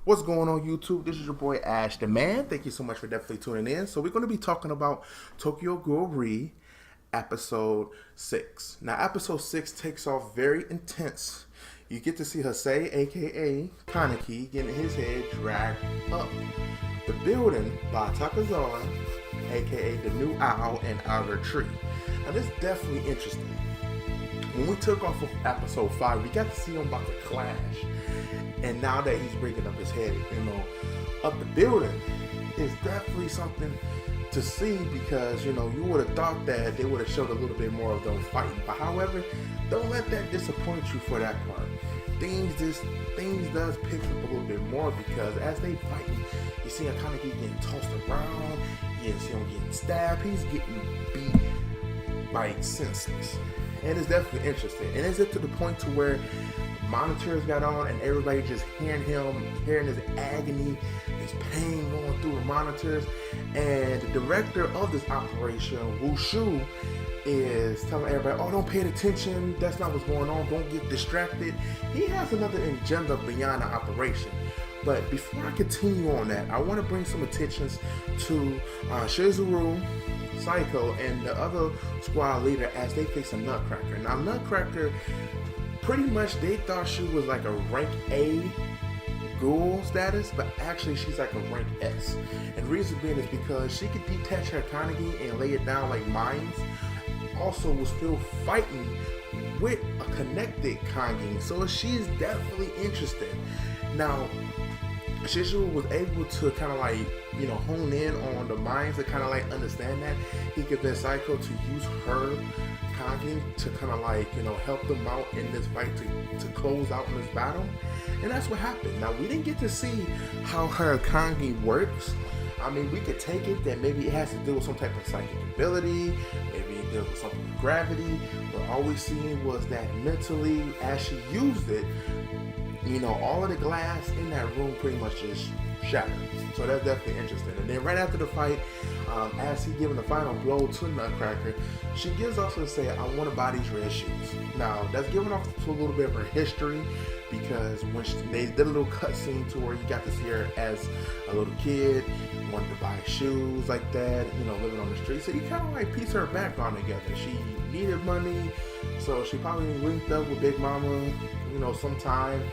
What's going on YouTube? This is your boy AshTheMan. Thank you so much for definitely tuning in. So we're going to be talking about Tokyo Ghoul episode 6. Now episode 6 takes off very intense. You get to see Hosei, aka Kaneki, getting his head dragged up the building by Takazawa, aka the new owl and outer tree. Now this is definitely interesting. When we took off of episode 5, we got to see him about to clash. And now that he's bringing up his head, up the building, it's definitely something to see because, you would have thought that they would have showed a little bit more of them fighting. But however, don't let that disappoint you for that part. Things does pick up a little bit more because as they fighting, you see him kind of getting tossed around, you see him getting stabbed, he's getting beat like senseless. And it's definitely interesting. And is it to the point to where monitors got on and everybody just hearing his agony, his pain going through the monitors, and the director of this operation, Wushu, is telling everybody, oh, don't pay attention, that's not what's going on, don't get distracted. He has another agenda beyond the operation. But before I continue on that, I want to bring some attentions to Shizuru, Psycho, and the other squad leader as they face a Nutcracker. Now Nutcracker, pretty much they thought she was like a rank A ghoul status, but actually she's like a rank S. And the reason being is because she could detach her Kaneki and lay it down like mines. Also was still fighting with a connected Kaneki, so she's definitely interesting. Now Shizuru was able to kind of like, hone in on the minds to kind of like understand that. He convinced Psycho to use her Kaneki to kind of like, help them out in this fight to close out in this battle. And that's what happened. Now, we didn't get to see how her Kaneki works. I mean, we could take it that maybe it has to do with some type of psychic ability, maybe it deals with something with gravity, but all we seen was that mentally, as she used it, all of the glass in that room pretty much just shattered. So that's definitely interesting. And then right after the fight, as he giving the final blow to Nutcracker, she gives off to say, I want to buy these red shoes. Now, that's giving off to a little bit of her history because when they did a little cutscene to where you got to see her as a little kid, wanted to buy shoes like that, living on the street. So you kind of like piece her background together. She needed money, so she probably linked up with Big Mama, sometime,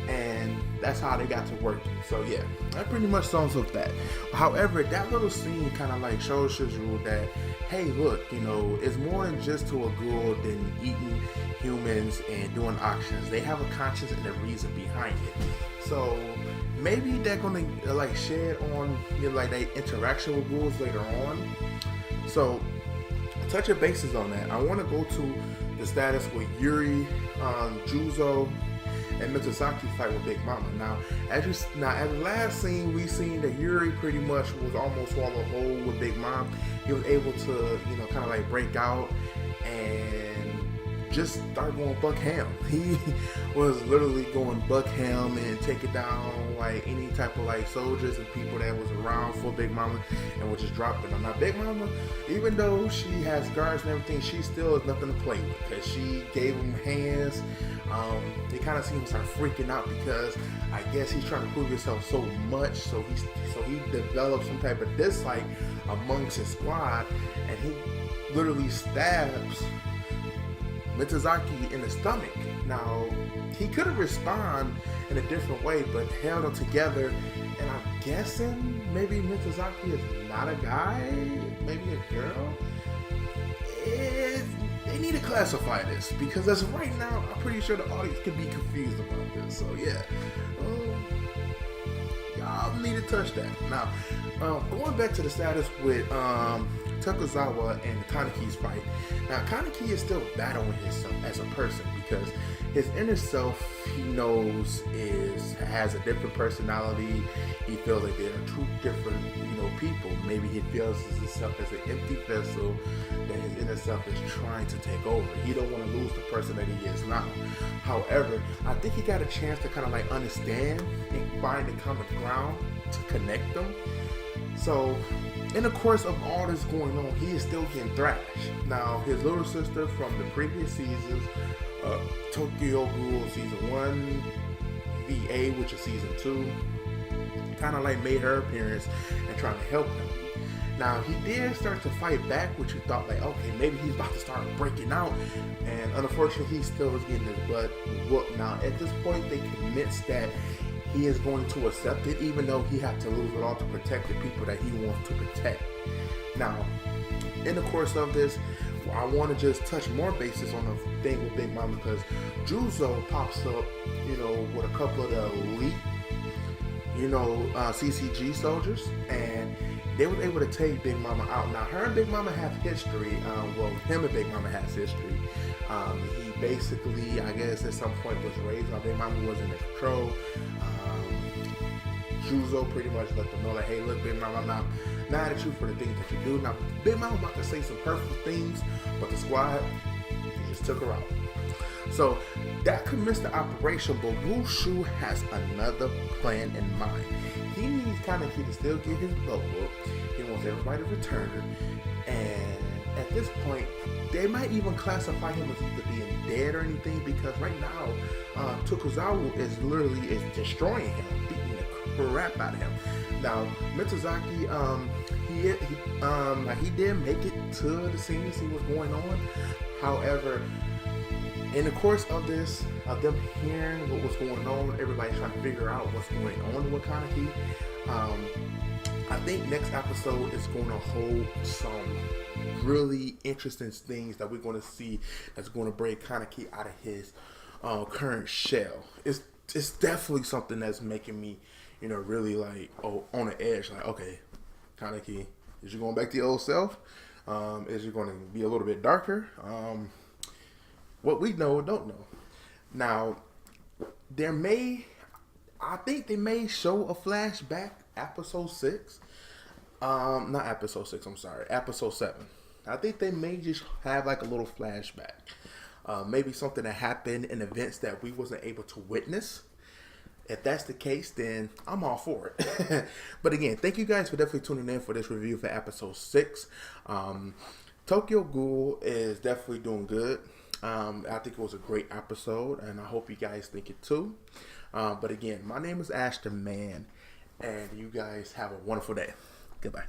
and that's how they got to working. So yeah, that pretty much sums up that. However, that little scene kind of like shows Shizuru that, hey, look, it's more than just to a ghoul than eating humans and doing auctions. They have a conscience and a reason behind it. So maybe they're gonna like shed on like their interaction with ghouls later on. So touch your bases on that. I want to go to the status with Yuri, Juzo, and Mitsuzaki fight with Big Mama. Now, at the last scene, we seen that Yuri pretty much was almost swallowed whole with Big Mom. He was able to, kind of like break out and just start going buck ham. He was literally going buck ham and taking down like any type of like soldiers and people that was around for Big Mama and was just dropping them. Now Big Mama, even though she has guards and everything, she still is nothing to play with because she gave him hands. They kind of see him start freaking out because I guess he's trying to prove himself so much, so he developed some type of dislike amongst his squad, and he literally stabs Mitsuzaki in the stomach. Now, he could have responded in a different way, but held them together, and I'm guessing maybe Mitsuzaki is not a guy, maybe a girl. They need to classify this, because as of right now, I'm pretty sure the audience could be confused about this. So yeah, y'all need to touch that. Now, going back to the status with Takazawa and Kaneki's fight. Now, Kaneki is still battling himself as a person because his inner self, he knows, has a different personality. He feels like there are two different, people. Maybe he feels himself as an empty vessel that his inner self is trying to take over. He don't want to lose the person that he is now. However, I think he got a chance to kind of like understand and find a common ground to connect them. So, in the course of all this going on, he is still getting thrashed. Now, his little sister from the previous seasons, Tokyo Ghoul Season 1, VA, which is Season 2, kind of like made her appearance and trying to help him. Now, he did start to fight back, which you thought like, okay, maybe he's about to start breaking out. And unfortunately, he still was getting his butt whooped. Now, at this point, they convinced that he is going to accept it, even though he had to lose it all to protect the people that he wants to protect. Now, in the course of this, I want to just touch more bases on the thing with Big Mama, because Juzo pops up, with a couple of the elite, CCG soldiers, and they were able to take Big Mama out. Now, her and Big Mama have history. Him and Big Mama has history. He basically, I guess, at some point was raised while Big Mama wasn't in control. Juzo pretty much let them know, like, hey, look, Big Mama, I'm not mad at you for the things that you do. Now, Big Mama about to say some hurtful things, but the squad, he just took her out. So that commenced the operation, but Wushu has another plan in mind. He needs Kaneki to still get his butt whooped. He wants everybody to return. And at this point, they might even classify him as either being dead or anything, because right now, Tokuzawa is literally destroying him, beating the crap out of him. Now, Mitsuzaki, he did make it to the scene to see what's going on. However, in the course of this, of them hearing what was going on, everybody's trying to figure out what's going on with Kaneki. I think next episode is going to hold some really interesting things that we're going to see that's going to break Kaneki out of his current shell. It's definitely something that's making me, really like on the edge. Like, okay, Kaneki, is you going back to your old self? Is you going to be a little bit darker? What we know, don't know. Now, I think they may show a flashback, episode 6. Not episode 6, I'm sorry, episode 7. I think they may just have like a little flashback. Maybe something that happened in events that we wasn't able to witness. If that's the case, then I'm all for it. But again, thank you guys for definitely tuning in for this review for episode 6. Tokyo Ghoul is definitely doing good. I think it was a great episode, and I hope you guys think it too. But again, my name is AshTheMan, and you guys have a wonderful day. Goodbye.